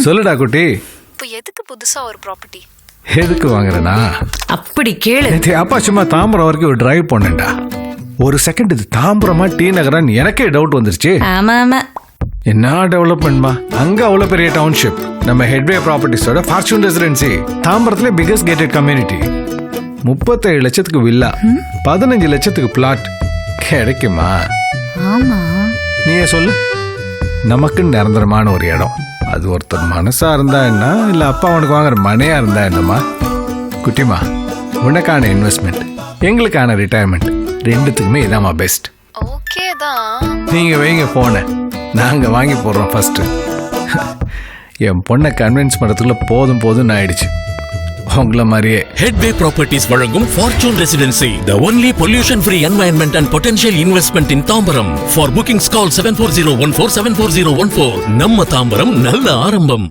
சொல்லுடா குட்டி. இப்போ எதுக்கு புதுசா ஒரு ப்ராப்பர்ட்டி? எதுக்கு வாங்குறேனா? அப்படி கேளு. அப்பா சும்மா தாம்பரம் வரைக்கும் ஒரு டிரைவ் போனேன்டா. ஒரு செகண்ட் இது தாம்பரமா டி நகரான்னு எனக்கே டவுட் வந்துருச்சு. ஆமா ஆமா. என்ன டெவலப்மெண்ட்மா, அங்க அவ்வளவு பெரிய டவுன்ஷிப். நம்ம ஹெட்வே ப்ராப்பர்ட்டிஸோட ஃபார்ச்சூன் ரெசிடென்சி, தாம்பரத்துல பிகஸ்ட் கேட்டட் கம்யூனிட்டி. 37 லட்சத்துக்கு வில்லா, 15 லட்சத்துக்கு பிளாட் கிடைக்குமா? ஆமா. நீயே சொல்லு. நமக்கு நிரந்தரமான ஒரு இடம், அது ஒருத்தர் மனசா இருந்தா என்ன, இல்ல அப்பா அவனுக்கு வாங்குற மனையா இருந்தா என்னமா? குட்டிமா, உனக்கான இன்வெஸ்ட்மெண்ட், எங்களுக்கான ரிட்டையர்மெண்ட், ரெண்டுத்துக்குமே இதாமா பெஸ்ட். ஓகே தான். நீங்க வைங்க போன, நாங்க வாங்கி போடுறோம் ஃபர்ஸ்ட். என் பொண்ணை கன்வின்ஸ் பண்றதுக்குள்ள போதும் போதும் ஆயிடுச்சு. உங்கள மாதிரியே ஹெட்வே ப்ராப்பர்ட்டிஸ் வழங்கும் fortune residency, the only pollution free environment and potential investment in Tambaram. For bookings call 7401474014. நம்ம தாம்பரம் நல்ல ஆரம்பம்.